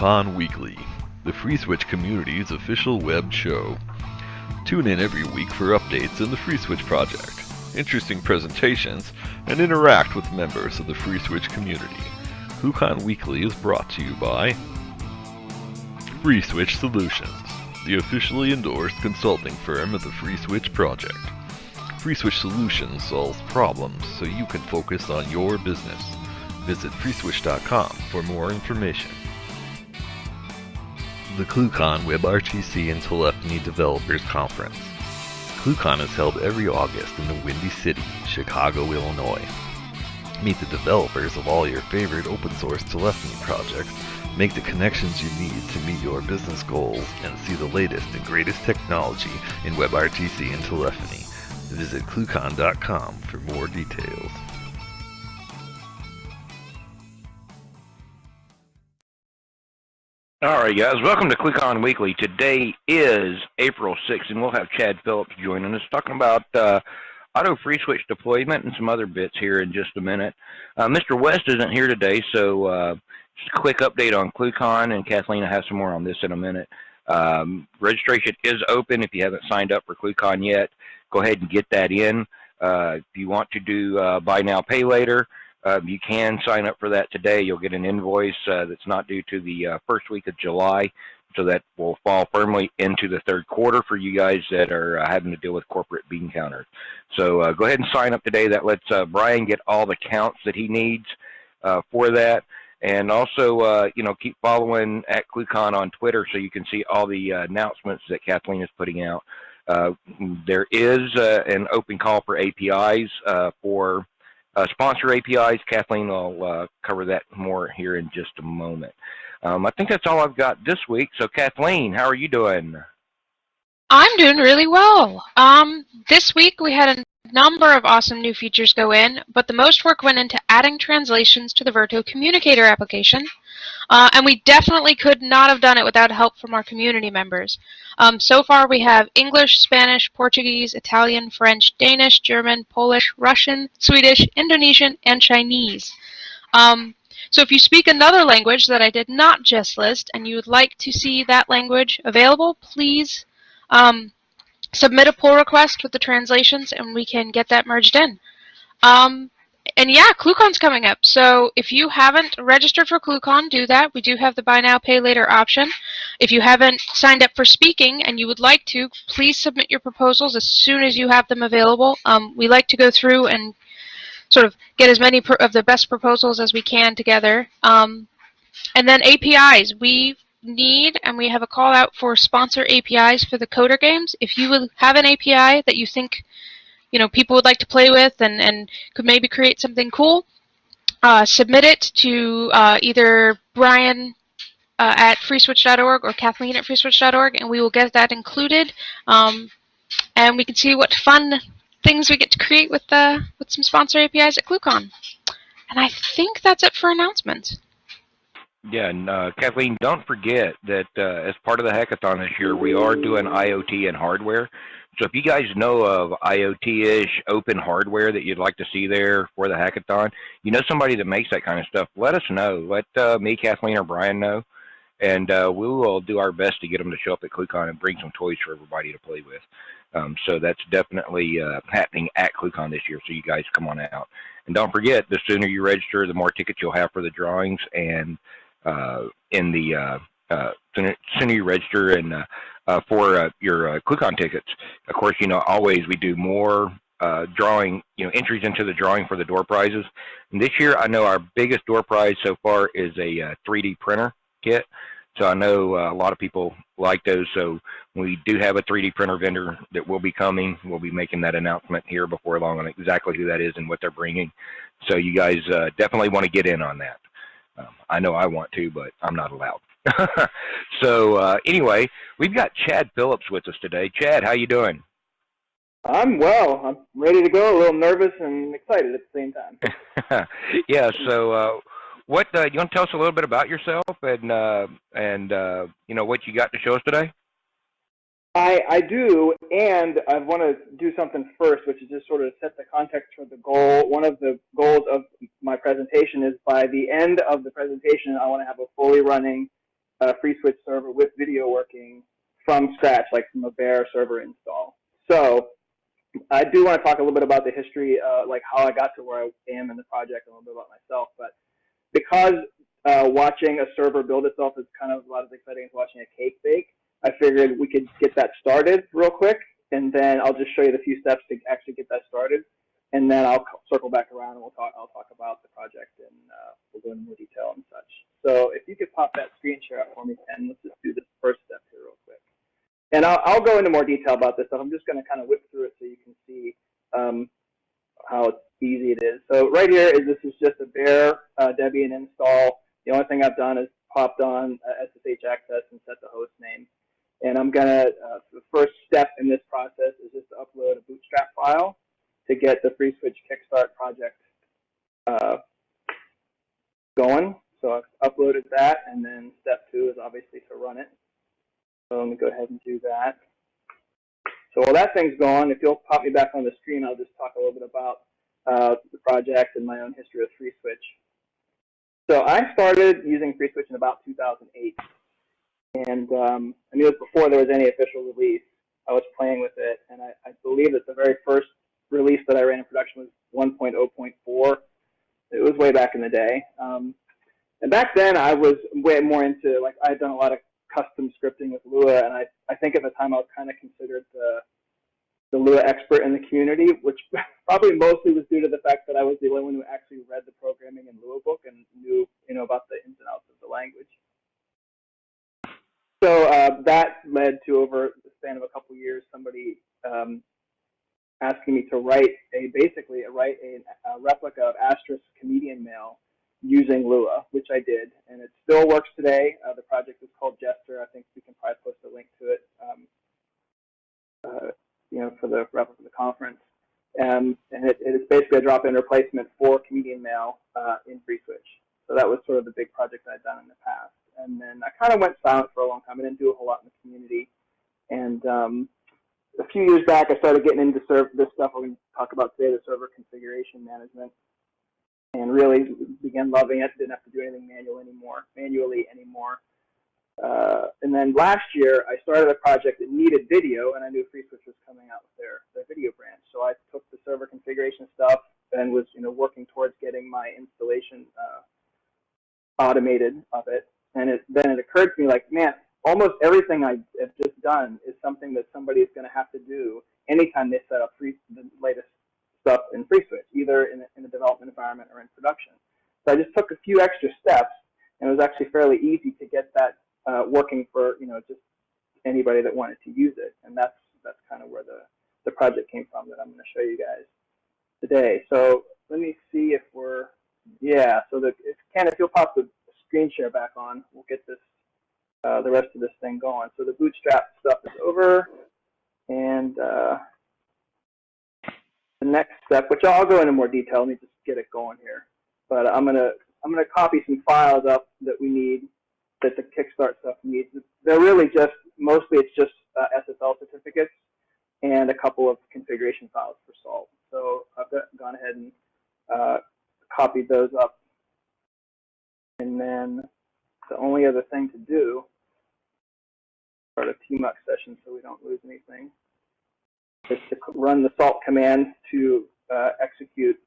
ClueCon Weekly, the FreeSWITCH community's official web show. Tune in every week for updates in the FreeSWITCH project, interesting presentations, and interact with members of the FreeSWITCH community. ClueCon Weekly is brought to you by FreeSWITCH Solutions, the officially endorsed consulting firm of the FreeSWITCH project. FreeSWITCH Solutions solves problems so you can focus on your business. Visit freeswitch.com for more information. The ClueCon WebRTC and Telephony Developers Conference. ClueCon is held every August in the Windy City, Chicago, Illinois. Meet the developers of all your favorite open source telephony projects, make the connections you need to meet your business goals, and see the latest and greatest technology in WebRTC and telephony. Visit ClueCon.com for more details. All right, guys, welcome to ClueCon Weekly. Today is April 6th, and we'll have Chad Phillips joining us talking about auto FreeSWITCH deployment and some other bits here in just a minute. Mr. West isn't here today, so just a quick update on ClueCon, and Kathleen will have some more on this in a minute. Registration is open. If you haven't signed up for ClueCon yet, go ahead and get that in. If you want to do buy now, pay later, you can sign up for that today. You'll get an invoice that's not due to the first week of July, so that will fall firmly into the third quarter for you guys that are having to deal with corporate bean counters. So go ahead and sign up today. That lets Brian get all the counts that he needs for that. And also, keep following at ClueCon on Twitter so you can see all the announcements that Kathleen is putting out. There is an open call for APIs for sponsor APIs. Kathleen will cover that more here in just a moment. I think that's all I've got this week. So Kathleen, how are you doing? I'm doing really well. This week we had a number of awesome new features go in, but the most work went into adding translations to the Verto Communicator application. And we definitely could not have done it without help from our community members. So far we have English, Spanish, Portuguese, Italian, French, Danish, German, Polish, Russian, Swedish, Indonesian, and Chinese. So if you speak another language that I did not just list and you would like to see that language available, please submit a pull request with the translations and we can get that merged in. And yeah, ClueCon's coming up, so if you haven't registered for ClueCon, do that. We do have the buy now, pay later option. If you haven't signed up for speaking and you would like to, please submit your proposals as soon as you have them available. We like to go through and sort of get as many of the best proposals as we can together. And then APIs. We need, and we have a call out for sponsor APIs for the Coder games. If you would have an API that you think people would like to play with and could maybe create something cool, submit it to either Brian at freeswitch.org or Kathleen at freeswitch.org, and we will get that included. And we can see what fun things we get to create with some sponsor APIs at ClueCon. And I think that's it for announcements. Yeah, and Kathleen, don't forget that as part of the hackathon this year, we are doing IoT and hardware. So if you guys know of IoT-ish open hardware that you'd like to see there for the hackathon, somebody that makes that kind of stuff, let us know. Let me, Kathleen, or Brian know, and we will do our best to get them to show up at ClueCon and bring some toys for everybody to play with. So that's definitely happening at ClueCon this year, so you guys come on out. And don't forget, the sooner you register, the more tickets you'll have for the drawings, and sooner you register and for your ClueCon tickets. Of course, always we do more drawing, entries into the drawing for the door prizes. And this year, I know our biggest door prize so far is a 3D printer kit. So I know a lot of people like those. So we do have a 3D printer vendor that will be coming. We'll be making that announcement here before long on exactly who that is and what they're bringing. So you guys definitely want to get in on that. I know I want to, but I'm not allowed. So anyway, we've got Chad Phillips with us today. Chad, how you doing? I'm well. I'm ready to go. A little nervous and excited at the same time. Yeah. So what you want to tell us a little bit about yourself and what you got to show us today? I do, and I want to do something first, which is just sort of set the context for the goal. One of the goals of my presentation is by the end of the presentation, I want to have a fully running a FreeSWITCH server with video working from scratch, like from a bare server install. So I do want to talk a little bit about the history, like how I got to where I am in the project, and a little bit about myself. But because watching a server build itself is kind of about as exciting as watching a cake bake, I figured we could get that started real quick, and then I'll just show you the few steps to actually get that started, and then I'll circle back around and I'll talk about the project, and we'll go into more detail and such. So if you could pop that screen share up for me, Ken, let's just do this first step here real quick. And I'll go into more detail about this stuff. I'm just going to kind of whip through it so you can see how easy it is. So right here this is just a bare Debian install. The only thing I've done is popped on SSH access and set the host name. And I'm going to, the first step in this process is just to upload a bootstrap file to get the FreeSWITCH Kickstart project going. So I've uploaded that, and then step 2 is obviously to run it. So let me go ahead and do that. So while that thing's going, if you'll pop me back on the screen, I'll just talk a little bit about the project and my own history with FreeSWITCH. So I started using FreeSWITCH in about 2008. And I knew it was before there was any official release. I was playing with it, and I believe that the very first release that I ran in production was 1.0.4. It was way back in the day. And back then, I was way more into, like, I had done a lot of custom scripting with Lua, and I think at the time I was kind of considered the Lua expert in the community, which probably mostly was due to the fact that I was the only one who actually read the programming in Lua book and knew, about the ins and outs of the language. So that led to, over the span of a couple years, somebody asking me to write a replica of Asterisk Comedian Mail using Lua, which I did, and it still works today. The project is called Jester. I think we can probably post a link to it, for the replica of the conference. And it is basically a drop-in replacement for Comedian Mail in FreeSWITCH. So that was sort of the big project I'd done in the past. And then I kind of went silent for a long time. I didn't do a whole lot in the community. And a few years back, I started getting into this stuff we're going to talk about today, the server configuration management, and really began loving it. Didn't have to do anything manually anymore. And then last year, I started a project that needed video, and I knew FreeSWITCH was coming out with their video branch. So I took the server configuration stuff and was working towards getting my installation automated of it. And then it occurred to me, like, man, almost everything I have just done is something that somebody is going to have to do anytime they set up the latest stuff in FreeSWITCH, either in a development environment or in production. So I just took a few extra steps, and it was actually fairly easy to get that working for just anybody that wanted to use it. And that's kind of where the project came from that I'm going to show you guys today. So let me see if we're So Ken, if you'll pop the screen share back on, we'll get this the rest of this thing going. So the bootstrap stuff is over, and the next step, which I'll go into more detail. Let me just get it going here. But I'm gonna copy some files up that we need, that the Kickstart stuff needs. They're really just mostly it's just SSL certificates and a couple of configuration files for Salt. So I've gone ahead and copied those up. And then the only other thing to do, start a tmux session so we don't lose anything, is to run the salt command to execute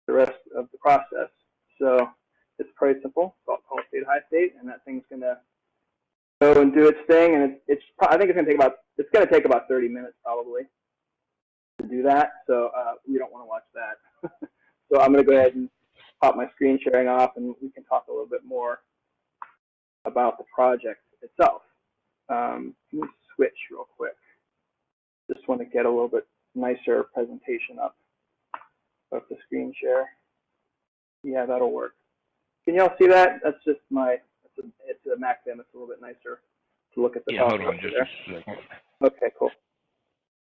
the rest of the process. So it's pretty simple. Salt call state high state, and that thing's going to go and do its thing. And I think it's going to take about 30 minutes probably to do that. So we don't want to watch that. So I'm going to go ahead and pop my screen sharing off, and we can talk a little bit more about the project itself. Let me switch real quick. Just want to get a little bit nicer presentation up of the screen share. Yeah, that'll work. Can y'all see that? That's just it's a Mac Vim. It's a little bit nicer to look at the top. Hold on just a second. Okay, cool.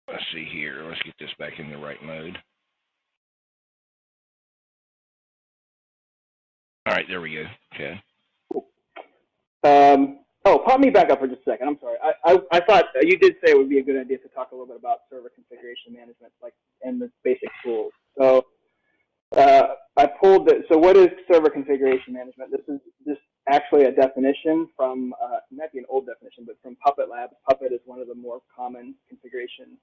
Let's see here. Let's get this back in the right mode. All right, there we go. Okay. Cool. Pop me back up for just a second. I'm sorry. I thought you did say it would be a good idea to talk a little bit about server configuration management, and the basic tools. So I pulled it. So what is server configuration management? This actually a definition from, it might be an old definition, but from Puppet Labs. Puppet is one of the more common configuration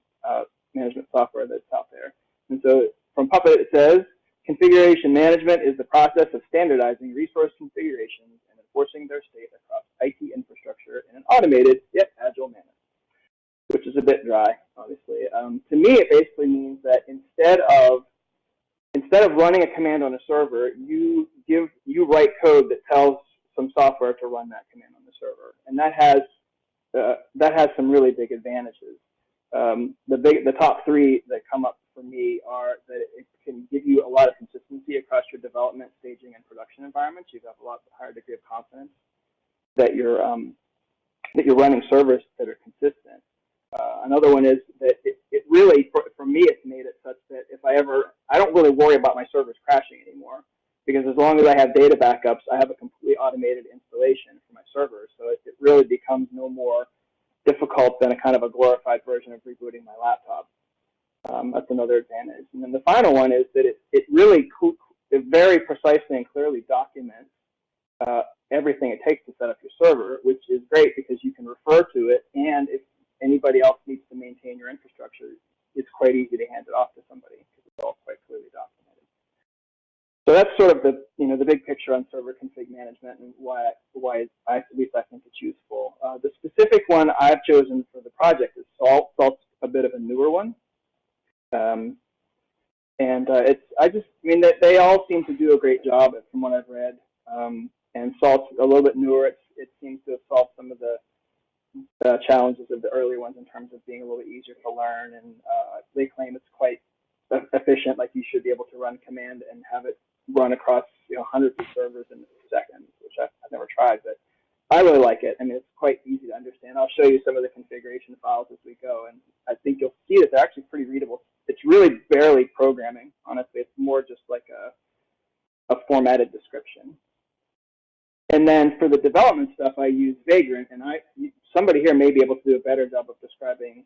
management software that's out there. And so from Puppet it says, configuration management is the process of standardizing resource configurations and enforcing their state across IT infrastructure in an automated yet agile manner, which is a bit dry, obviously. To me, it basically means that instead of running a command on a server, you write code that tells some software to run that command on the server, and that has some really big advantages. The top three that come up for me are that it can give you a lot of consistency across your development, staging, and production environments. You have a lot higher degree of confidence that you're running servers that are consistent. Another one is that it really, for me, it's made it such that if I don't really worry about my servers crashing anymore, because as long as I have data backups, I have a completely automated installation for my servers. So it really becomes no more difficult than a kind of a glorified version of rebooting my laptop. That's another advantage. And then the final one is that it really very precisely and clearly documents everything it takes to set up your server, which is great because you can refer to it, and if anybody else needs to maintain your infrastructure, it's quite easy to hand it off to somebody because it's all quite clearly documented. So that's sort of the big picture on server config management and why at least I think it's useful. The specific one I've chosen for the project is Salt. Salt's a bit of a newer one. They all seem to do a great job from what I've read. And Salt's a little bit newer. It seems to have solved some of the challenges of the early ones in terms of being a little bit easier to learn, and they claim it's quite efficient. Like you should be able to run command and have it run across hundreds of servers in seconds, which I've never tried, but I really like it. I mean, it's quite easy to understand. I'll show you some of the configuration files as we go, and I think you'll see that they're actually pretty readable. It's really barely programming, honestly. It's more just like a formatted description. And then for the development stuff, I use Vagrant, and somebody here may be able to do a better job of describing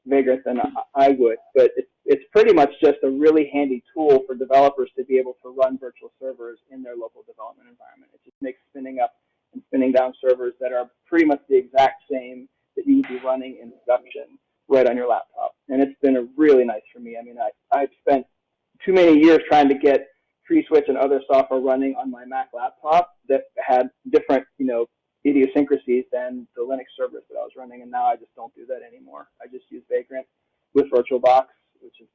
Vagrant than I would, but it's pretty much just a really handy tool for developers to be able to run virtual servers in their local development environment. It just makes spinning up and spinning down servers that are pretty much the exact same that you would be running in production right on your laptop. And it's been really nice for me. I mean, I've spent too many years trying to get FreeSWITCH and other software running on my Mac laptop that had different, idiosyncrasies than the Linux servers that I was running, and now I just don't do that anymore. I just use Vagrant with VirtualBox, which is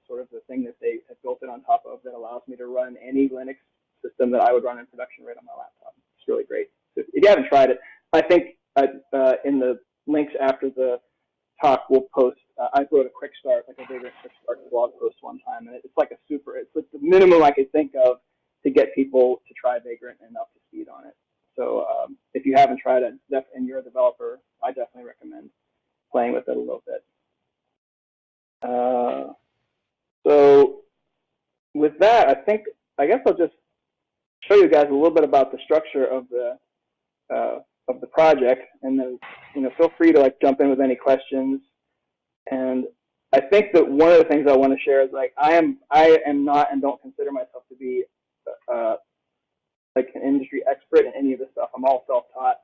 sort of the thing that they have built it on top of that allows me to run any Linux system that I would run in production right on my laptop. It's really great. So if you haven't tried it, I think in the links after the talk we'll post. I wrote a quick start, like a Vagrant quick start blog post one time, and it's like it's the minimum I could think of to get people to try Vagrant and up to speed on it. So if you haven't tried it and you're a developer, I definitely recommend playing with it a little bit. So with that, I guess I'll just show you guys a little bit about the structure of the project, and then feel free to jump in with any questions. And I think that one of the things I want to share is I am not and don't consider myself to be an industry expert in any of this stuff. I'm all self-taught.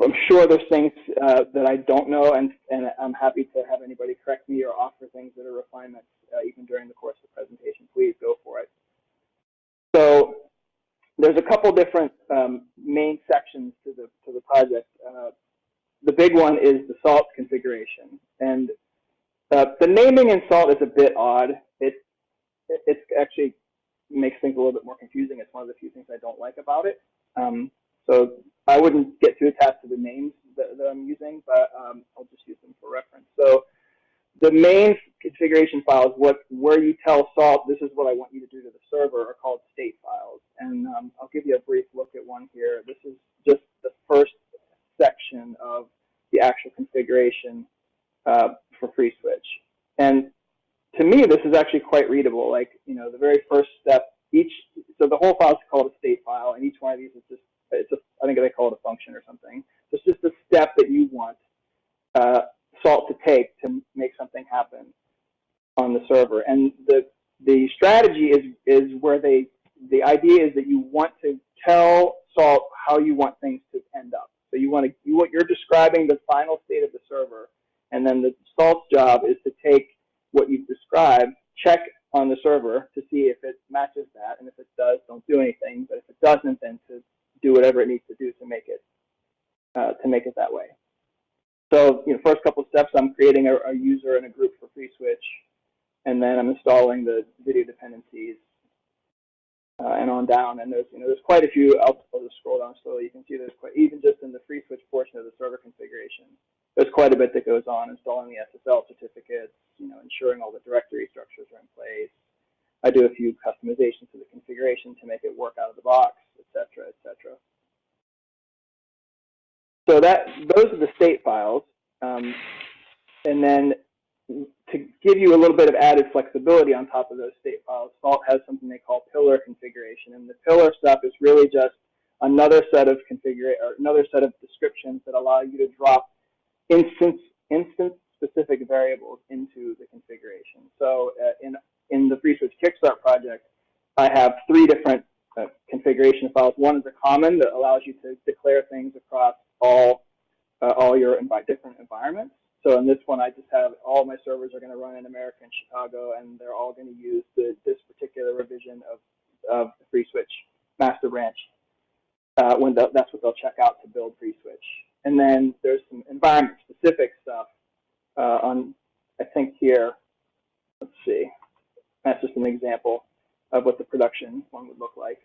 I'm sure there's things that I don't know, and I'm happy to have anybody correct me or offer things that are refinements even during the course of the presentation. Please go for it. So there's a couple different main sections to the project. The big one is the Salt configuration, and the naming in Salt is a bit odd. It actually makes things a little bit more confusing. It's one of the few things I don't like about it. So I wouldn't get too attached to the names that I'm using, but I'll just use them for reference. So the main configuration files, where you tell Salt, this is what I want you to do to the server, are called state files. And I'll give you a brief look at one here. This is just the first section of the actual configuration for FreeSWITCH. And to me, this is actually quite readable. The very first step, so the whole file is called a state file, and each one of these is just, I think they call it a function or something. So it's just a step that you want Salt to take to make something happen on the server. And the the strategy is where the idea is that you want to tell Salt how you want things to end up. So you're describing the final state of the server, and then the Salt's job is to take what you've described, check on the server to see if it matches that, and if it does, don't do anything. But if it doesn't, then to do whatever it needs to do to make it that way. So, first couple of steps, I'm creating a user and a group for FreeSWITCH, and then I'm installing the video dependencies, and on down. And there's quite a few. I'll just scroll down slowly. You can see there's quite, even just in the FreeSWITCH portion of the server configuration, there's quite a bit that goes on, installing the SSL certificates, ensuring all the directory structures are in place. I do a few customizations to the configuration to make it work out of the box, et cetera, et cetera. So those are the state files. And then to give you a little bit of added flexibility on top of those state files, Salt has something they call pillar configuration. And the pillar stuff is really just another set of descriptions that allow you to drop instance-specific variables into the configuration. So in the FreeSWITCH Kickstart project, I have 3 different configuration files. One is a common that allows you to declare things across all your different environments. So in this one, I just have all my servers are going to run in America and Chicago, and they're all going to use this particular revision of the FreeSWITCH master branch. That's what they'll check out to build FreeSWITCH. And then there's some environment-specific stuff I think here, let's see. That's just an example of what the production one would look like.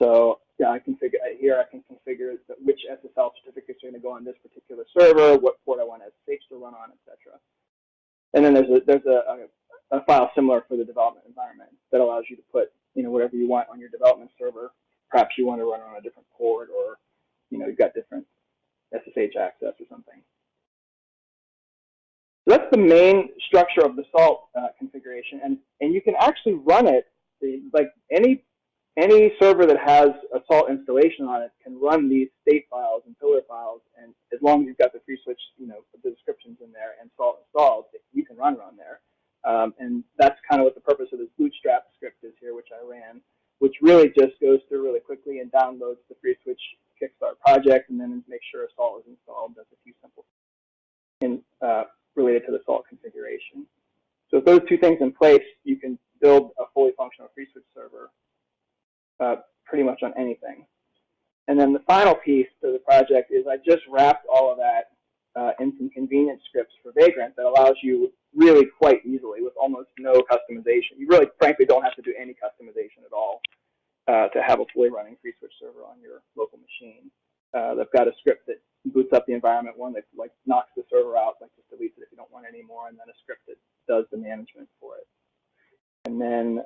So yeah, I can configure which SSL certificates are going to go on this particular server, what port I want SSH to run on, etc. And then there's a file similar for the development environment that allows you to put whatever you want on your development server. Perhaps you want to run on a different port, or you've got different SSH access or something. So that's the main structure of the Salt configuration, and you can actually run it like any server that has a Salt installation on it can run these state files and pillar files, and as long as you've got the FreeSWITCH, the descriptions in there and Salt installed, you can run there. And that's kind of what the purpose of this bootstrap script is here, which I ran, which really just goes through really quickly and downloads the FreeSWITCH Kickstart project, and then makes sure Salt is installed. Does a few simple things related to the Salt configuration. So with those 2 things in place, you can build a fully functional FreeSWITCH server pretty much on anything. And then the final piece to the project is I just wrapped all of that in some convenient scripts for Vagrant that allows you really quite easily, with almost no customization. You really, frankly, don't have to do any customization at all to have a fully running FreeSWITCH server on your local machine. They've got a script that boots up the environment, one that knocks the server out, just deletes it if you don't want it anymore, and then a script that does the management for it. And then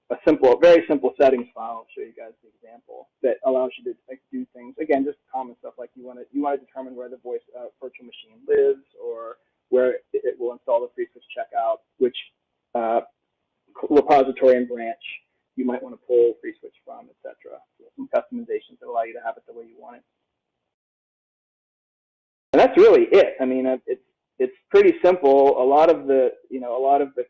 a very simple settings file. I'll show you guys the example that allows you to do things. Again, just common stuff like you want to determine where the virtual machine lives, or where it will install the FreeSWITCH checkout, which repository and branch you might want to pull FreeSWITCH from, etc. So some customizations that allow you to have it the way you want it. And that's really it. I mean, it's pretty simple. A lot of the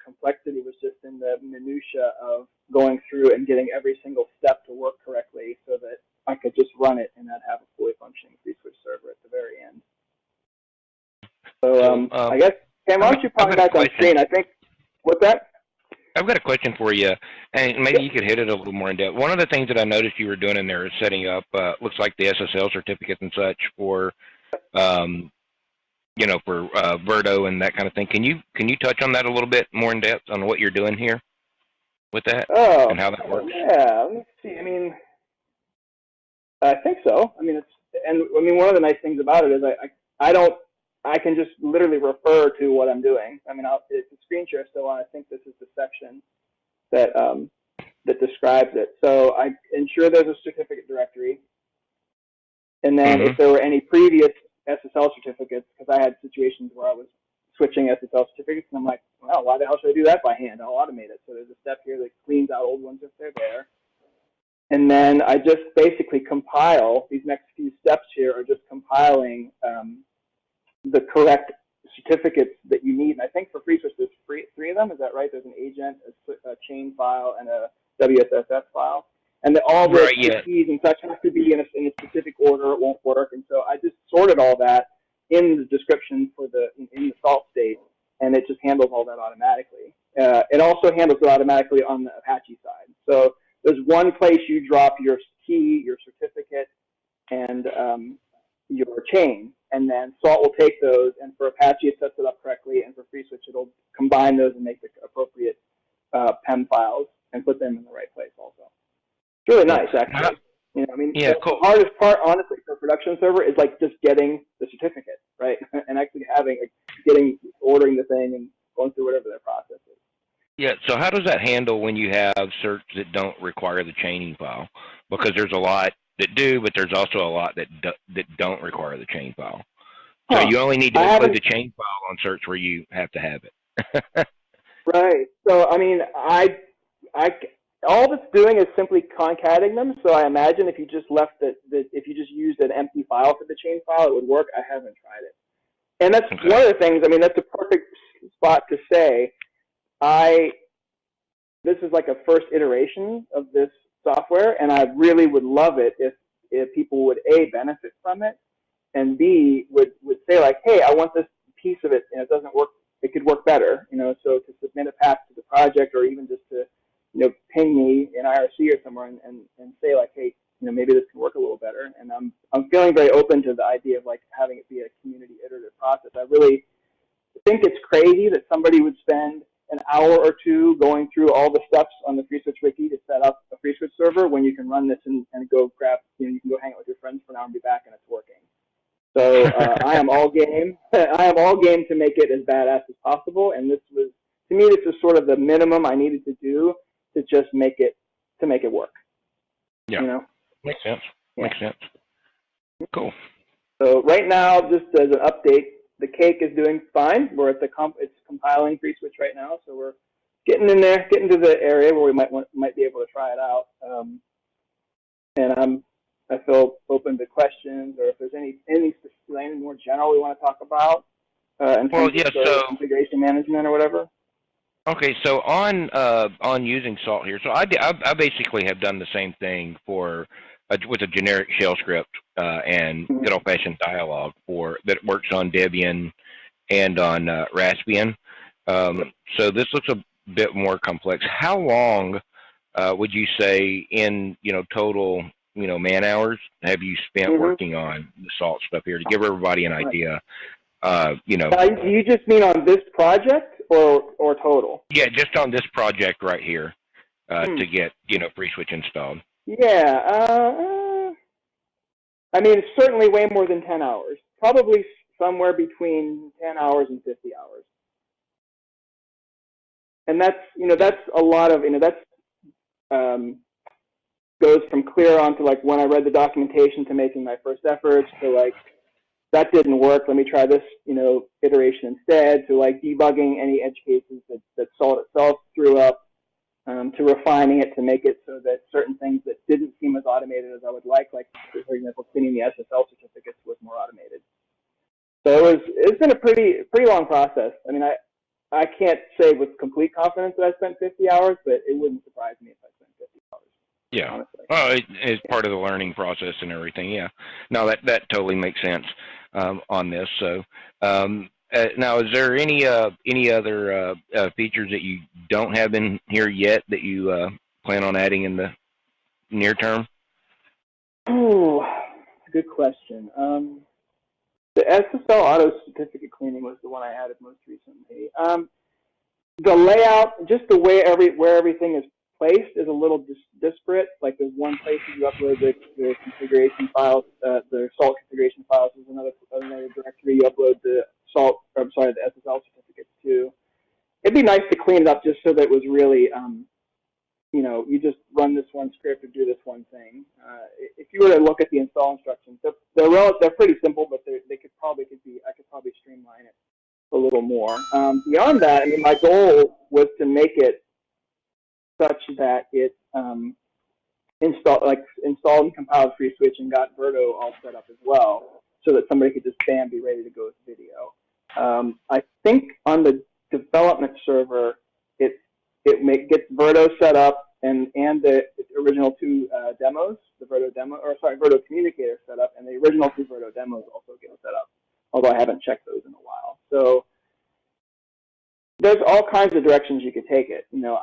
complexity was just in the minutia of going through and getting every single step to work correctly, so that I could just run it and then have a fully functioning FreeSWITCH server at the very end. So I guess, Cam, why don't you pop back on screen? I think, what's that? I've got a question for you, and maybe you could hit it a little more in depth. One of the things that I noticed you were doing in there is setting up, looks like the SSL certificates and such for, for Verto and that kind of thing. Can you touch on that a little bit more in depth on what you're doing here with that and how that works? Yeah, let me see. I mean, I think so. I mean, one of the nice things about it is I can just literally refer to what I'm doing. I mean, it's a screen share still on. I think this is the section that describes it. So I ensure there's a certificate directory, and then if there were any previous SSL certificates, because I had situations where I was switching SSL certificates, and I'm like, well, why the hell should I do that by hand? I'll automate it. So there's a step here that cleans out old ones if they're there. And then I just basically compile. These next few steps here are just compiling the correct certificates that you need. And I think for FreeSWITCH, there's three of them. Is that right? There's an agent, a chain file, and a WSSF file. And all the keys and such have to be in a specific order. It won't work. And so I just sorted all that in the description for in the salt state, and it just handles all that automatically. It also handles it automatically on the Apache side. So there's one place you drop your key, your certificate, and your chain, and then Salt will take those, and for Apache it sets it up correctly, and for FreeSWITCH it'll combine those and make the appropriate PEM files and put them in the right place also. It's really nice, actually. The hardest part, honestly, for a production server is like just getting the certificate, right? And actually ordering the thing and going through whatever their process is. Yeah, so how does that handle when you have certs that don't require the chaining file? Because there's a lot that do, but there's also a lot that don't require the chain file. So you only need to include the chain file on certs where you have to have it. Right. So, all it's doing is simply concatenating them. So I imagine if you just if you just used an empty file for the chain file, it would work. I haven't tried it. And that's one of the things, that's a perfect spot to say, this is like a first iteration of this software, and I really would love it if people would A, benefit from it, and B, would say like, hey, I want this piece of it, and it doesn't work, it could work better, so to submit a patch to the project, or even just to, ping me in IRC or somewhere and say like, hey, maybe this can work a little better. And I'm feeling very open to the idea of like having it be a community iterative process. I really think it's crazy that somebody would spend an hour or two going through all the steps on the FreeSWITCH wiki to set up a FreeSWITCH server when you can run this and go grab, you can go hang out with your friends for an hour and be back and it's working. So I am all game. I am all game to make it as badass as possible. And this was, to me, this is sort of the minimum I needed to do to just make it work. Yeah. Makes sense. Yeah. Makes sense. Cool. So right now, just as an update, the cake is doing fine. We're at it's compiling FreeSWITCH right now, so we're getting in there, getting to the area where we might be able to try it out. And I feel open to questions, or if there's anything more general we want to talk about in terms of configuration management or whatever. Okay, so on using Salt here, so I basically have done the same thing with a generic shell script and good old-fashioned dialogue that works on Debian and on Raspbian. So this looks a bit more complex. How long would you say in total man hours have you spent working on the Salt stuff here to give everybody an idea? You just mean on this project or total? Yeah, just on this project right here to get FreeSWITCH installed. Yeah, it's certainly way more than 10 hours. Probably somewhere between 10 hours and 50 hours. And that's a lot of goes from clear on to like when I read the documentation to making my first efforts to like, that didn't work, let me try this, iteration instead, to like debugging any edge cases that Salt itself threw up, to refining it to make it so that certain things that didn't seem as automated as I would like for example, spinning the SSL certificates was more automated. So it's been a pretty long process. I can't say with complete confidence that I spent 50 hours, but it wouldn't surprise me if I spent 50 hours. Yeah. Honestly. Well, it's part of the learning process and everything. Yeah. No, that totally makes sense on this. So now, is there any other features that you don't have in here yet that you plan on adding in the near term? Oh, good question. The SSL auto certificate cleaning was the one I added most recently. The layout, just the way where everything is placed is a little disparate. Like there's one place you upload the configuration files, the Salt configuration files. There's another directory you upload the SSL certificates to. It'd be nice to clean it up just so that it was really, you just run this one script or do this one thing. If you were to look at the install instructions, they're pretty simple, but I could probably streamline it a little more. Beyond that, my goal was to make it such that it installed and compiled FreeSWITCH and got Verto all set up as well, so that somebody could just be ready to go with video. I think on the development server, it gets Verto set up and the original two demos, the Verto demo, or sorry, Verto Communicator set up, and the original two Verto demos also get set up, although I haven't checked those in a while. So there's all kinds of directions you could take it. You know,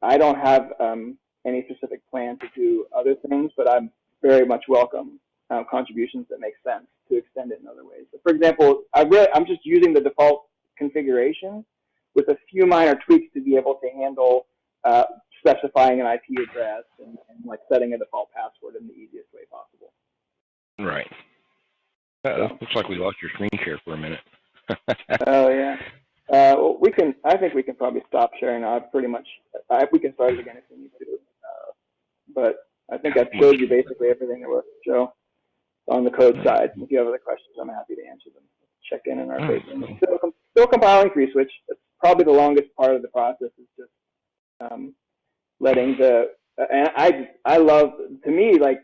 I don't have any specific plan to do other things, but I'm very much welcome contributions that make sense to extend it in other ways. So for example, I'm just using the default configuration with a few minor tweaks to be able to handle specifying an IP address and like setting a default password in the easiest way possible. Right. Looks like we lost your screen share for a minute. Oh yeah. Well, I think we can probably stop sharing now. We can start it again if we need to. But I think I've showed you basically everything there was to show on the code side. If you have other questions, I'm happy to answer them. Check in our Facebook. Still compiling FreeSWITCH. It's probably the longest part of the process is just letting and I love, to me, like,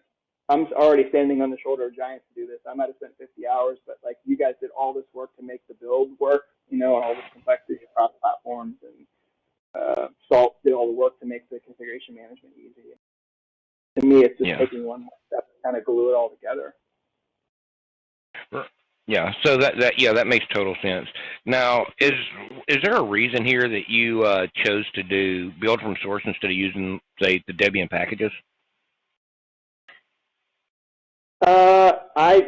I'm already standing on the shoulder of giants to do this. I might have spent 50 hours, but like you guys did all this work to make the build work, you know, and all this complexity across platforms, and Salt did all the work to make the configuration management easy. To me, it's just taking one more step to kind of glue it all together. Yeah, so that makes total sense. Now, is there a reason here that you chose to do build from source instead of using, say, the Debian packages?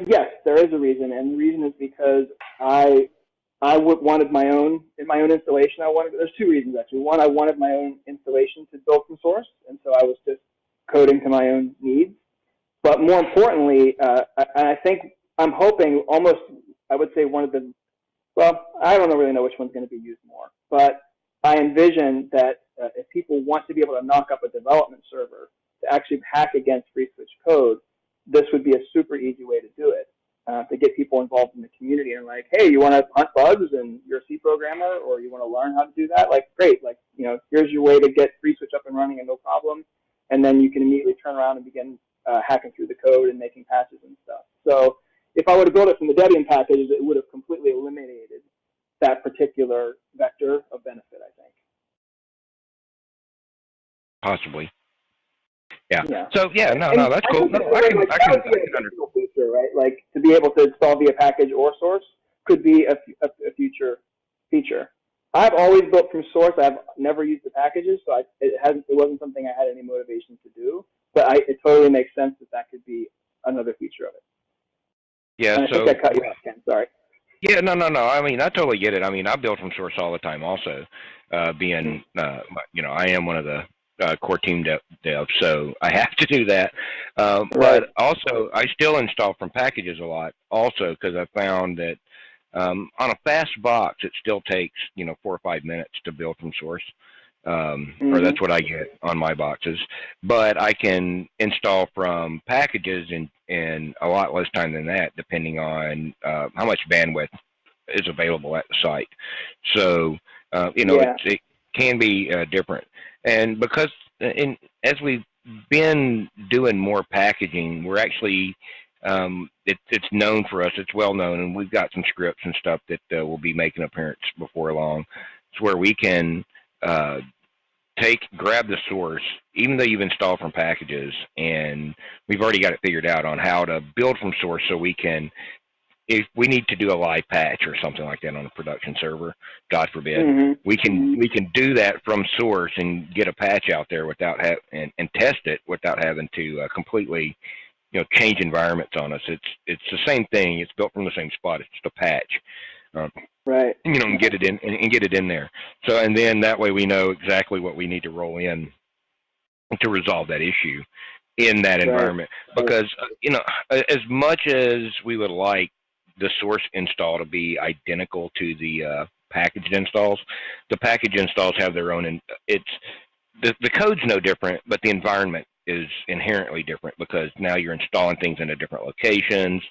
Yes, there is a reason, and the reason is because I wanted my own installation. There's two reasons actually. One, I wanted my own installation to build from source, and so I was just coding to my own needs. But more importantly, I think I'm hoping almost, I would say one of the, well, I don't really know which one's going to be used more, but I envision that if people want to be able to knock up a development server to actually hack against FreeSWITCH code, this would be a super easy way to do it, to get people involved in the community and like, hey, you want to hunt bugs and you're a C programmer, or you want to learn how to do that? Like, great, like, you know, here's your way to get FreeSWITCH up and running and no problem, and then you can immediately turn around and begin hacking through the code and making patches and stuff. So if I were to build it from the Debian packages, it would have completely eliminated that particular vector of benefit, I think. Possibly. Yeah. Yeah. So yeah, no, that's cool. No, I can understand. Feature, right? Like to be able to install via package or source could be a future feature. I've always built from source. I've never used the packages, so it wasn't something I had any motivation to do. But it totally makes sense that could be another feature of it. Yeah. And I think I cut you off, Ken. Sorry. Yeah, no. I mean, I totally get it. I mean, I build from source all the time. Also, being you know, I am one of the core team dev, so I have to do that. Right. But also, I still install from packages a lot. Also, because I found that on a fast box, it still takes 4 or 5 minutes to build from source. Or that's what I get on my boxes. But I can install from packages in a lot less time than that, depending on how much bandwidth is available at the site. So, it can be different. And because as we've been doing more packaging, we're actually, it's known for us, it's well known, and we've got some scripts and stuff that will be making appearance before long. It's where we can grab the source, even though you've installed from packages, and we've already got it figured out on how to build from source, so we can, if we need to do a live patch or something like that on a production server, God forbid, we can do that from source and get a patch out there without and test it without having to completely change environments on us. It's the same thing. It's built from the same spot. It's just a patch. Right. And get it in there. So, and then that way we know exactly what we need to roll in to resolve that issue in that environment. Because, as much as we would like the source install to be identical to the packaged installs, the package installs have their own, and the code's no different, but the environment is inherently different because now you're installing things into different locations,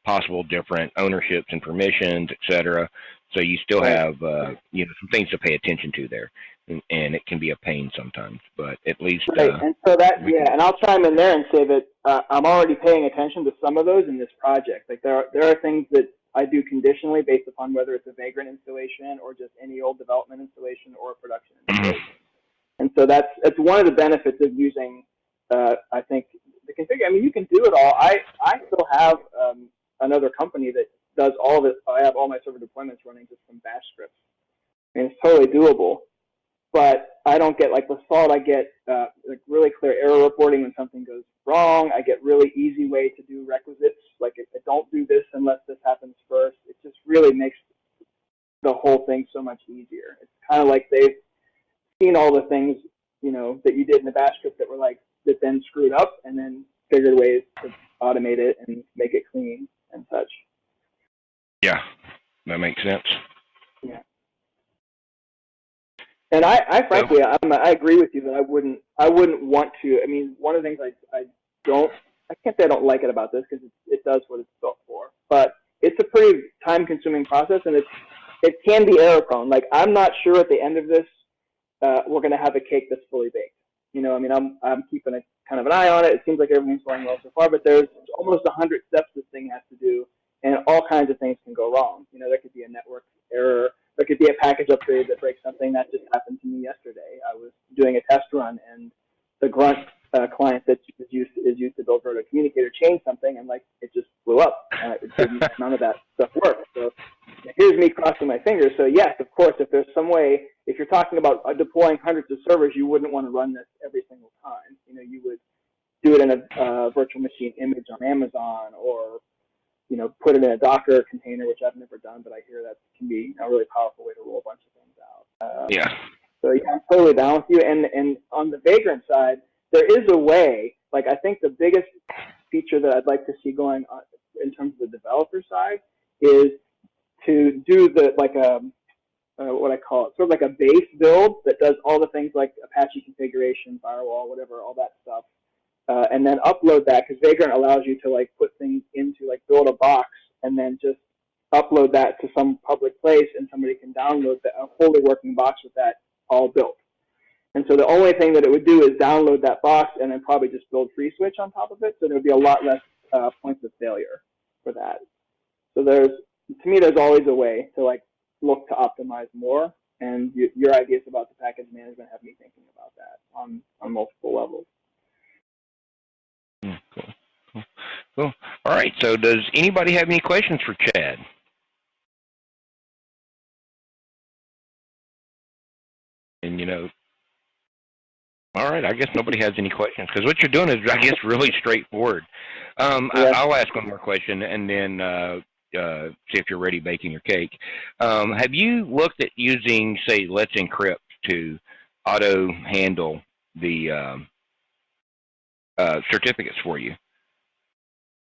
possible different ownerships and permissions, etc. So you still have some things to pay attention to there, and it can be a pain sometimes. But at least and so that and I'll chime in there and say that I'm already paying attention to some of those in this project. Like there are things that I do conditionally based upon whether it's a Vagrant installation or just any old development installation or a production installation. And so that's one of the benefits of using, I think, the configure. I mean, you can do it all. I still have another company that does all of it. I have all my server deployments running just from bash scripts. I mean, it's totally doable. But I don't get, like with Salt, I get like really clear error reporting when something goes wrong. I get really easy way to do requisites. Like, if I don't do this unless this happens first, it just really makes the whole thing so much easier. It's kind of like they've seen all the things, you know, that you did in the bash script that were like, that then screwed up, and then figured ways to automate it and make it clean and such. Yeah, that makes sense. Yeah. And I frankly, I agree with you that I wouldn't want to. I mean, one of the things I can't say I don't like it about this, because it does what it's built for, but it's a pretty time-consuming process, and it can be error-prone. Like, I'm not sure at the end of this we're going to have a cake that's fully baked. You know, I mean, I'm keeping a kind of an eye on it. It seems like everything's going well so far, but there's almost 100 steps this thing has to do, and all kinds of things can go wrong. You know, there could be a network error. There could be a package upgrade that breaks something. That just happened to me yesterday. I was doing a test run, and the Grunt client that is used to build Verto Communicator changed something, and like it just blew up. None of that stuff worked. So here's me crossing my fingers. So yes, of course, if there's some way, if you're talking about deploying hundreds of servers, you wouldn't want to run this every single time. You know, you would do it in a virtual machine image on Amazon, or you know, put it in a Docker container, which I've never done, but I hear that can be a really powerful way to roll a bunch of things out. Yeah. So yeah, I'm totally down with you. And on the Vagrant side, there is a way. Like, I think the biggest feature that I'd like to see going on in terms of the developer side is to do what I call it, sort of like a base build that does all the things like Apache configuration, firewall, whatever, all that stuff. And then upload that, because Vagrant allows you to like put things into, like, build a box and then just upload that to some public place, and somebody can download a fully working box with that all built. And so the only thing that it would do is download that box and then probably just build FreeSWITCH on top of it. So there would be a lot less points of failure for that. So to me, there's always a way to like look to optimize more. And your ideas about the package management have me thinking about that on multiple levels. Cool. All right. So does anybody have any questions for Chad? And, you know, all right, I guess nobody has any questions, because what you're doing is, I guess, really straightforward. I'll ask one more question, and then see if you're ready baking your cake. Have you looked at using, say, Let's Encrypt to auto-handle the certificates for you?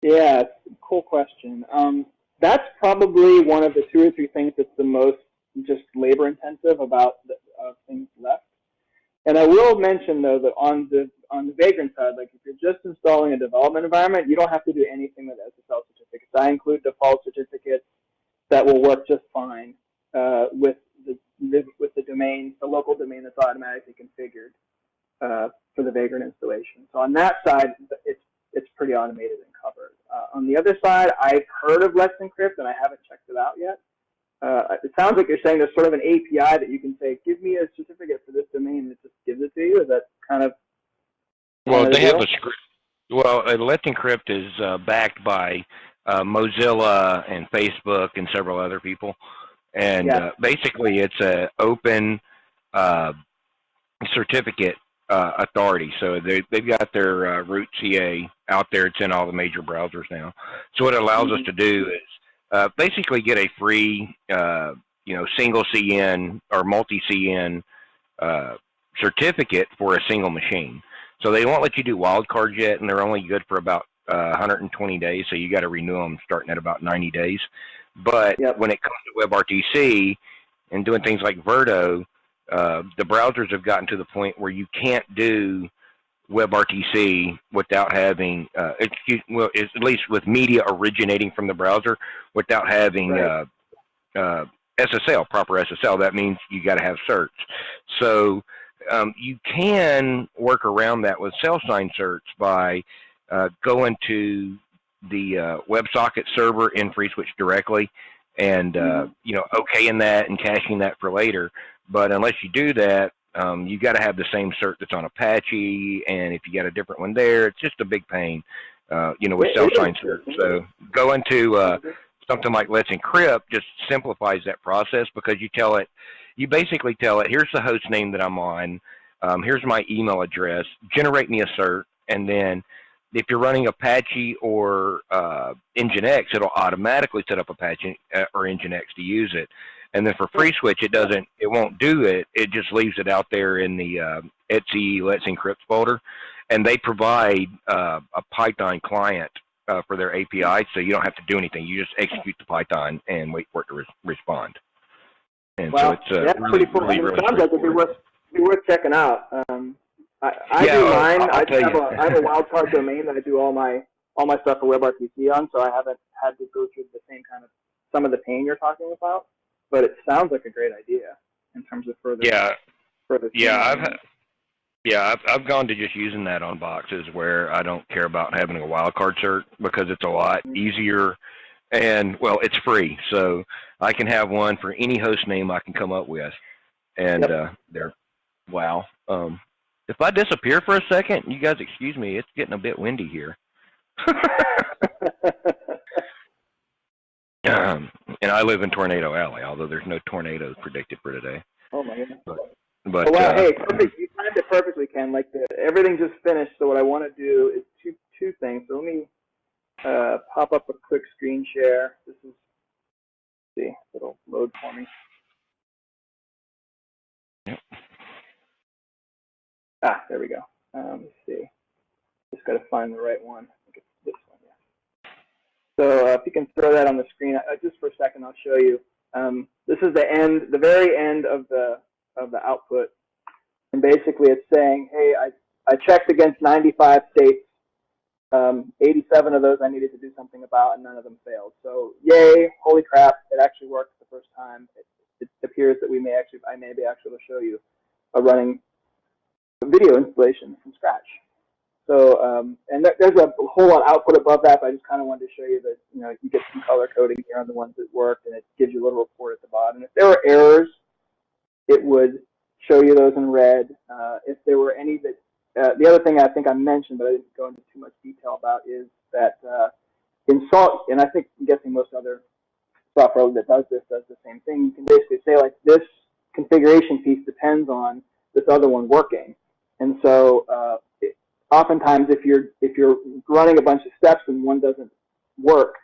Yeah, cool question. That's probably one of the 2 or 3 things that's the most just labor-intensive about things left. And I will mention, though, that on the Vagrant side, like if you're just installing a development environment, you don't have to do anything with SSL certificates. I include default certificates that will work just fine with the domain, the local domain that's automatically configured for the Vagrant installation. So on that side, it's pretty automated and covered. On the other side, I've heard of Let's Encrypt, and I haven't checked it out yet. It sounds like you're saying there's sort of an API that you can say, give me a certificate for this domain, and it just gives it to you. Is that kind of well, they have a script. Well, Let's Encrypt is backed by Mozilla and Facebook and several other people. And basically, it's an open certificate authority. So they've got their root CA out there. It's in all the major browsers now. So what it allows us to do is basically get a free, single CN or multi-CN certificate for a single machine. So they won't let you do wildcards yet, and they're only good for about 120 days. So you got to renew them starting at about 90 days. But when it comes to WebRTC and doing things like Verto, the browsers have gotten to the point where you can't do WebRTC without having, at least with media originating from the browser, without having SSL, proper SSL. That means you got to have certs. So you can work around that with self-signed certs by going to the WebSocket server in FreeSWITCH directly, and you know, okaying that and caching that for later. But unless you do that, you got to have the same cert that's on Apache, and if you got a different one there, it's just a big pain. You know, with self-signed cert. So going to something like Let's Encrypt just simplifies that process, because you basically tell it, here's the host name that I'm on, here's my email address, generate me a cert, and then if you're running Apache or Nginx, it'll automatically set up Apache or Nginx to use it. And then for FreeSWITCH, it won't do it. It just leaves it out there in the etc Let's Encrypt folder, and they provide a Python client for their API, so you don't have to do anything. You just execute the Python and wait for it to respond. And so it's really, pretty cool. really, really sounds like it'd be worth checking out. I do mine. I have a wildcard domain that I do all my stuff for WebRTC on, so I haven't had to go through the same kind of some of the pain you're talking about. But it sounds like a great idea in terms of further. I've gone to just using that on boxes where I don't care about having a wildcard cert, because it's a lot easier, and well, it's free, so I can have one for any host name I can come up with, and wow. If I disappear for a second, you guys excuse me, it's getting a bit windy here. And I live in Tornado Alley, although there's no tornadoes predicted for today. Oh my goodness. But hey, perfect. You timed it perfectly, Ken. Like everything just finished. So what I want to do is two things. So let me pop up a quick screen share. This is, let's see, it'll load for me. Yep. There we go. Let's see. Just got to find the right one. I think it's this one. Yeah. So if you can throw that on the screen, just for a second, I'll show you. This is the very end of the output, and basically it's saying, hey, I checked against 95 states. 87 of those I needed to do something about, and none of them failed. So yay, holy crap, it actually worked the first time. It appears that I may be actually able to show you a running video installation from scratch. So, and there's a whole lot of output above that, but I just kind of wanted to show you that, you know, you get some color coding here on the ones that worked, and it gives you a little report at the bottom. If there were errors, it would show you those in red. If there were any that, the other thing I think I mentioned, but I didn't go into too much detail about, is that in Salt, and I'm guessing most other software that does this does the same thing. You can basically say, like, this configuration piece depends on this other one working. And so oftentimes if you're running a bunch of steps and one doesn't work,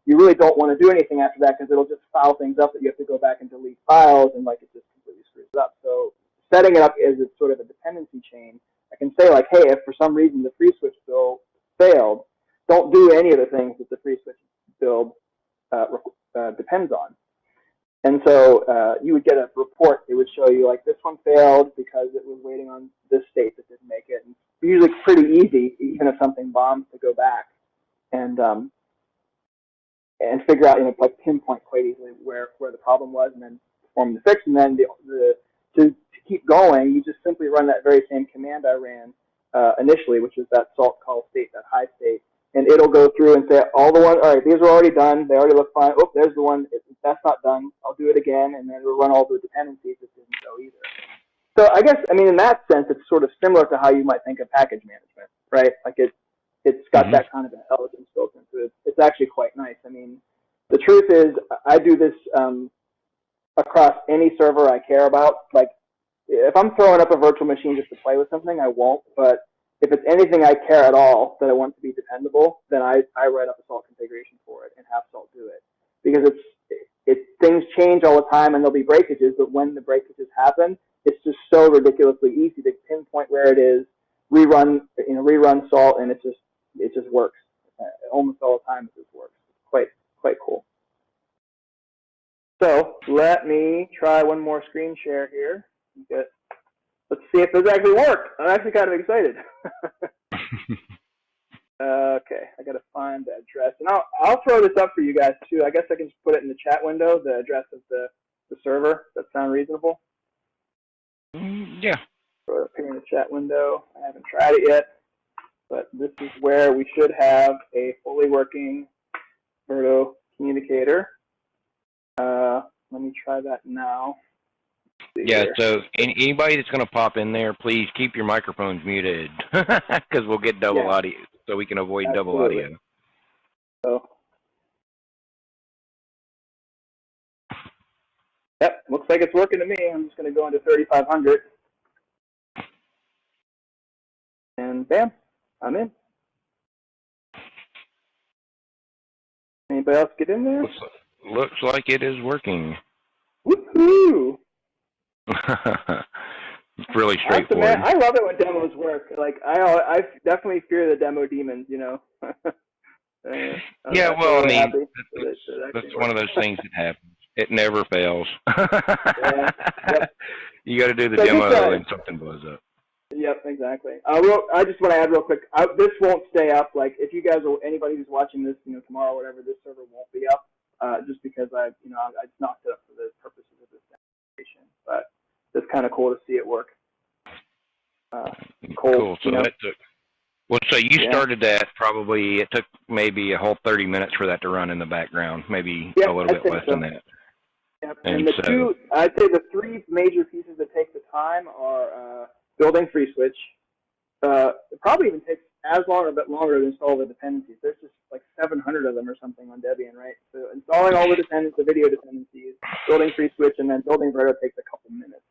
you really don't want to do anything after that, because it'll just file things up that you have to go back and delete files, and like it just completely screws it up. So setting it up as a sort of a dependency chain, I can say, like, hey, if for some reason the FreeSWITCH build failed, don't do any of the things that the FreeSWITCH build depends on. And so you would get a report. It would show you, like, this one failed because it was waiting on this state that didn't make it. And it's usually pretty easy, even if something bombs, to go back and figure out, you know, like pinpoint quite easily where the problem was, and then perform the fix. And then to keep going, you just simply run that very same command I ran initially, which is that salt call state, that high state, and it'll go through and say, all right, these are already done. They already look fine. Oh, there's the one. That's not done. I'll do it again, and then it'll run all the dependencies that didn't go either. So I guess, I mean, in that sense, it's sort of similar to how you might think of package management, right? Like it's got that kind of intelligence built into it. It's actually quite nice. I mean, the truth is, I do this across any server I care about. Like, if I'm throwing up a virtual machine just to play with something, I won't. But if it's anything I care at all that I want to be dependable, then I write up a salt configuration for it and have salt do it. Because things change all the time and there'll be breakages, but when the breakages happen, it's just so ridiculously easy to pinpoint where it is, rerun salt, and it just works. Almost all the time it just works. It's quite cool. So let me try one more screen share here. Let's see if this actually worked. I'm actually kind of excited. Okay, I got to find the address, and I'll throw this up for you guys too. I guess I can just put it in the chat window, the address of the server. Does that sound reasonable? Yeah. Throw it up here in the chat window. I haven't tried it yet. but this is where we should have a fully working Verto communicator. Let me try that now. Yeah, so anybody that's going to pop in there, please keep your microphones muted because we'll get double audio, so we can avoid double audio. So, yep, looks like it's working to me. I'm just going to go into 3500. And bam, I'm in. Anybody else get in there? Looks like it is working. Woohoo! It's really straightforward. I love it when demos work. Like I definitely fear the demo demons, you know. Yeah, well, I mean, that's one of those things that happens. It never fails. Yeah. Yep. You got to do the demo and something blows up. Yep, exactly. I just want to add real quick. This won't stay up. Like if you guys or anybody who's watching this, you know, tomorrow or whatever, this server won't be up. Just because I knocked it up for the purposes of this demonstration. But it's kind of cool to see it work. Cool. So that took. Well, so you started that probably. It took maybe a whole 30 minutes for that to run in the background. Maybe a little bit less than that. Yep. And I'd say the three major pieces that take the time are building FreeSWITCH. It probably even takes as long or a bit longer to install the dependencies. There's just like 700 of them or something on Debian, right? So installing all the video dependencies, building FreeSWITCH, and then building Verto takes a couple minutes.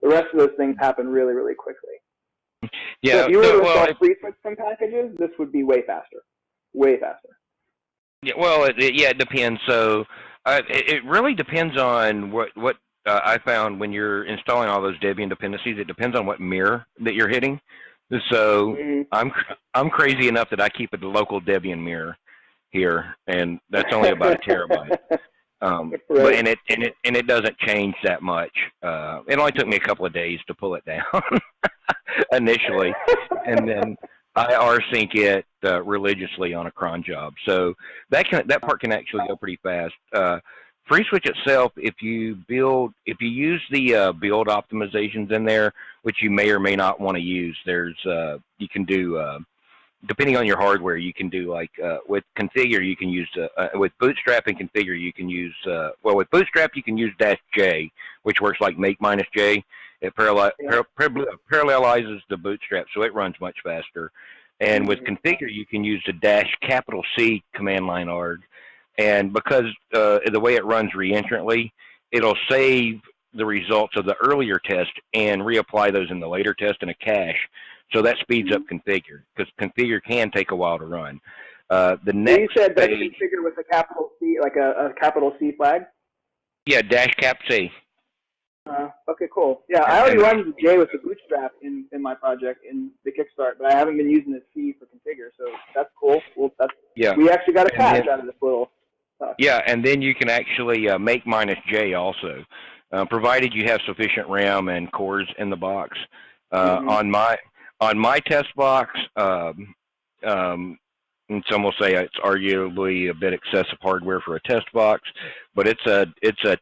The rest of those things happen really, really quickly. Yeah. So if you were to install FreeSWITCH from packages, this would be way faster. Way faster. Yeah. Well, it depends. So it really depends on what I found when you're installing all those Debian dependencies. It depends on what mirror that you're hitting. So I'm crazy enough that I keep a local Debian mirror here, and that's only about a terabyte. But it doesn't change that much. It only took me a couple of days to pull it down initially, and then I rsync it religiously on a cron job. So that part can actually go pretty fast. FreeSWITCH itself, if you use the build optimizations in there, which you may or may not want to use, you can do, depending on your hardware, you can do like, with configure, you can use, with bootstrap and configure, you can use, with bootstrap, you can use -J, which works like make-J. It parallelizes the bootstrap, so it runs much faster. And with configure, you can use the -C command line arg. And because the way it runs reentrantly, it'll save the results of the earlier test and reapply those in the later test in a cache. So that speeds up configure, because configure can take a while to run. The next you said that configure with a capital C, like a capital C flag? Yeah, -C. Okay, cool. Yeah, I already run the J with the bootstrap in my project in the Kickstart, but I haven't been using the C for configure, so that's cool. Well, we actually got a cache out of this little stuff. Yeah, and then you can actually make -J also, provided you have sufficient RAM and cores in the box. On my test box, and some will say it's arguably a bit excessive hardware for a test box, but it's a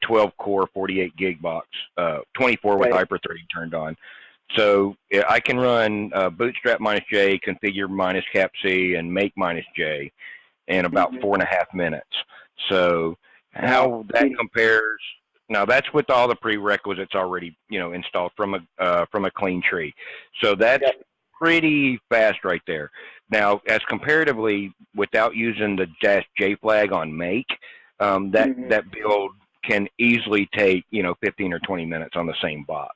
12-core, 48-gig box, 24 with hyperthreading turned on. So I can run bootstrap -J, configure -C, and make -J in about 4.5 minutes. So how that compares? Now that's with all the prerequisites already, installed from a clean tree. So that's pretty fast right there. Now, as comparatively, without using the -J flag on make, that build can easily take 15 or 20 minutes on the same box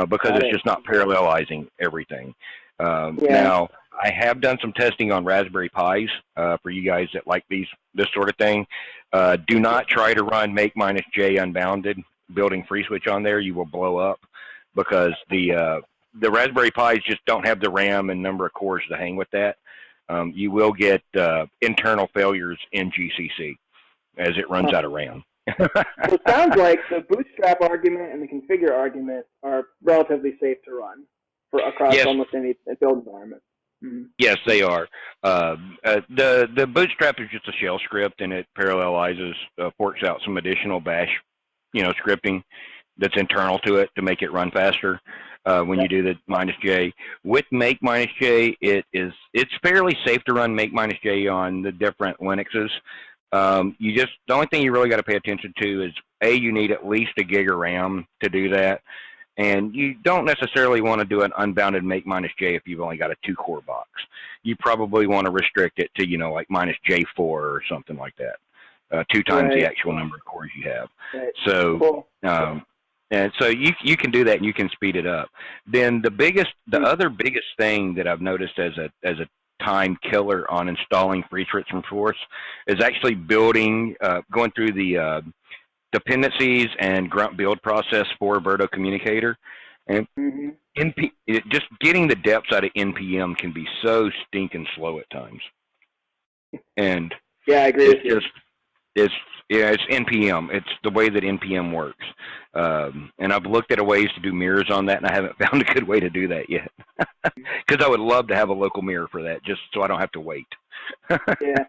because it's just not parallelizing everything. Now, I have done some testing on Raspberry Pis for you guys that like this sort of thing. Do not try to run make -J unbounded building FreeSWITCH on there. You will blow up because the Raspberry Pis just don't have the RAM and number of cores to hang with that. You will get internal failures in GCC as it runs out of RAM. So it sounds like the bootstrap argument and the configure argument are relatively safe to run across almost any build environment. Yes, they are. The bootstrap is just a shell script, and it parallelizes, forks out some additional bash, scripting, that's internal to it to make it run faster when you do the -J. With make -J, it's fairly safe to run make -J on the different Linuxes. The only thing you really got to pay attention to is you need at least a gig of RAM to do that, and you don't necessarily want to do an unbounded make -J if you've only got a 2-core box. You probably want to restrict it to like -J4 or something like that, 2 times the actual number of cores you have. Right. So. Cool. And so you can do that, and you can speed it up. Then the other biggest thing that I've noticed as a time killer on installing FreeSWITCH from source is actually going through the dependencies and grunt build process for Verto Communicator. And just getting the depths out of NPM can be so stinking slow at times. And yeah, I agree with you. It's NPM. It's the way that NPM works. And I've looked at ways to do mirrors on that, and I haven't found a good way to do that yet. Because I would love to have a local mirror for that, just so I don't have to wait. Yeah.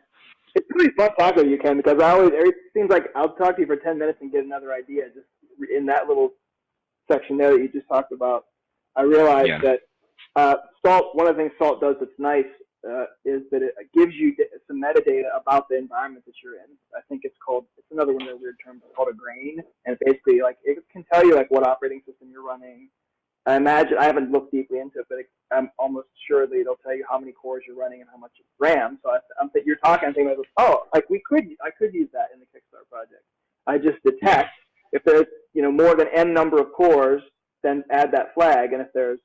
It's really fun talking to you, Ken, because it seems like I'll talk to you for 10 minutes and get another idea. Just in that little section there that you just talked about, I realized that Salt, one of the things Salt does that's nice is that it gives you some metadata about the environment that you're in. I think it's another one of the weird terms, it's called a grain. And basically, it can tell you what operating system you're running. I haven't looked deeply into it, but I'm almost sure that it'll tell you how many cores you're running and how much RAM. So I'm thinking I could use that in the Kickstart project. I just detect if there's more than n number of cores, then add that flag, and if there's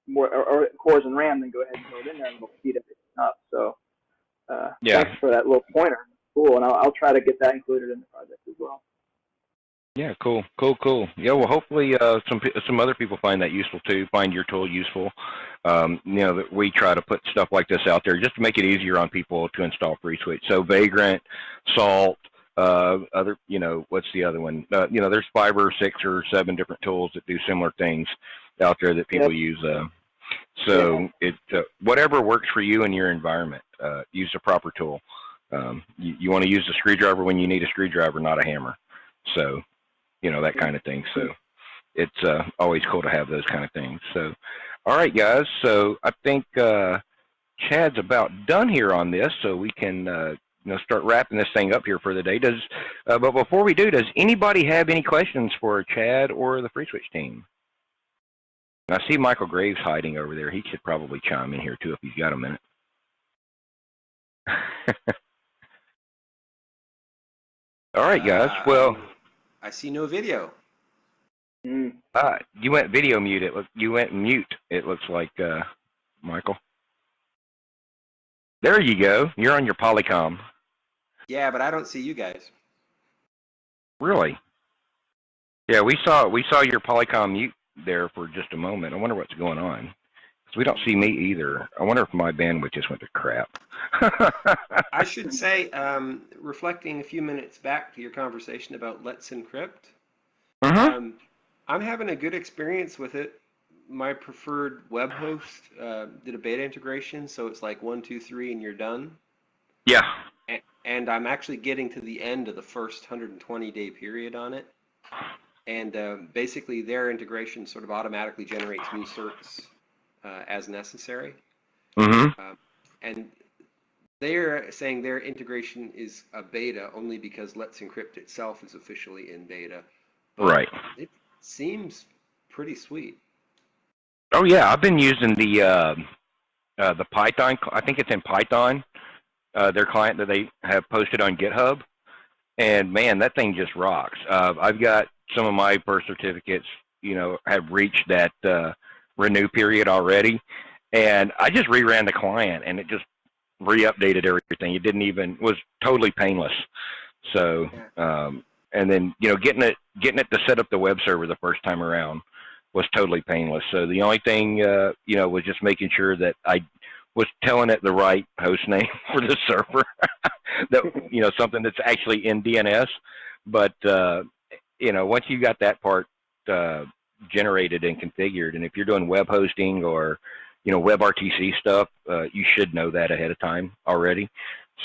more or cores and RAM, then go ahead and throw it in there, and we'll speed everything up. So thanks for that little pointer. Cool, and I'll try to get that included in the project as well. Yeah, cool. Yeah, well, hopefully some other people find that useful too. Find your tool useful. That we try to put stuff like this out there just to make it easier on people to install FreeSWITCH. So Vagrant, Salt, what's the other one? There's 5 or 6 or 7 different tools that do similar things out there that people use. Whatever works for you in your environment, use the proper tool. You want to use a screwdriver when you need a screwdriver, not a hammer. So, that kind of thing. So it's always cool to have those kind of things. So, all right, guys. So I think Chad's about done here on this, so we can start wrapping this thing up here for the day. But before we do, does anybody have any questions for Chad or the FreeSWITCH team? I see Michael Graves hiding over there. He should probably chime in here too if he's got a minute. All right, guys. Well, I see no video. You went video mute. You went mute. It looks like, Michael. There you go. You're on your Polycom. Yeah, but I don't see you guys. Really? Yeah, we saw your Polycom mute there for just a moment. I wonder what's going on. Because we don't see me either. I wonder if my bandwidth just went to crap. I should say, reflecting a few minutes back to your conversation about Let's Encrypt, I'm having a good experience with it. My preferred web host did a beta integration, so it's like 1, 2, 3, and you're done. Yeah. And I'm actually getting to the end of the first 120-day period on it. And basically, their integration sort of automatically generates new certs as necessary. And they're saying their integration is a beta only because Let's Encrypt itself is officially in beta. Right. It seems pretty sweet. Oh yeah, I've been using the Python. I think it's in Python. Their client that they have posted on GitHub, and man, that thing just rocks. I've got some of my birth certificates, have reached that renew period already, and I just reran the client, and it just re-updated everything. It was totally painless. So, and then getting it to set up the web server the first time around was totally painless. So the only thing was just making sure that I was telling it the right host name for the server, that something that's actually in DNS. But once you got that part generated and configured, and if you're doing web hosting or WebRTC stuff, you should know that ahead of time already.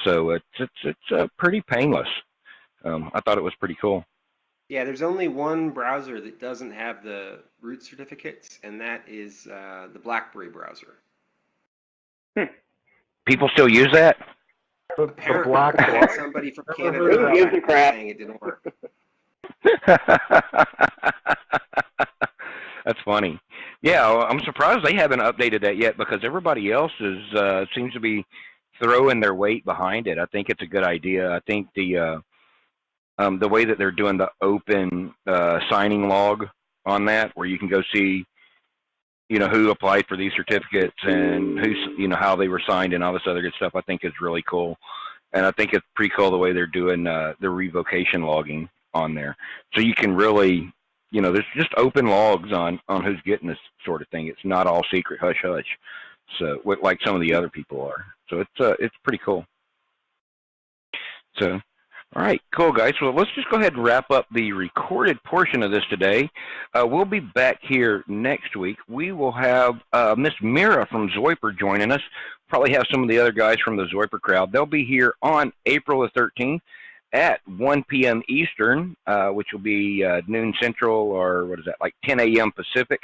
So it's pretty painless. I thought it was pretty cool. Yeah, there's only one browser that doesn't have the root certificates, and that is the BlackBerry browser. People still use that? Apparently, I had somebody from Canada saying it didn't work. That's funny. Yeah, well, I'm surprised they haven't updated that yet because everybody else is seems to be throwing their weight behind it. I think it's a good idea. I think the way that they're doing the open signing log on that, where you can go see, who applied for these certificates and who's, how they were signed and all this other good stuff, I think is really cool. And I think it's pretty cool the way they're doing the revocation logging on there. So you can really, there's just open logs on who's getting this sort of thing. It's not all secret hush hush. So like some of the other people are. So it's pretty cool. So, all right, cool, guys. Well, let's just go ahead and wrap up the recorded portion of this today. We'll be back here next week. We will have Miss Mira from Zoiper joining us. Probably have some of the other guys from the Zoiper crowd. They'll be here on April the 13th at 1 p.m. Eastern, which will be noon Central, or what is that, like 10 a.m. Pacific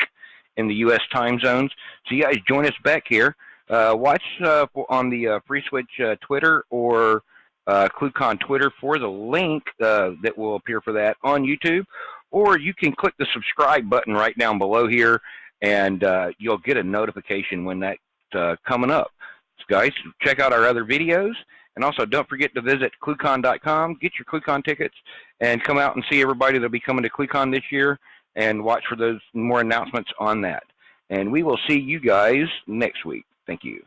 in the U.S. time zones. So you guys join us back here. Watch on the FreeSWITCH Twitter or ClueCon Twitter for the link that will appear for that on YouTube, or you can click the subscribe button right down below here, and you'll get a notification when that's coming up. So guys, check out our other videos, and also don't forget to visit ClueCon.com, get your ClueCon tickets, and come out and see everybody that'll be coming to ClueCon this year, and watch for those more announcements on that. And we will see you guys next week. Thank you.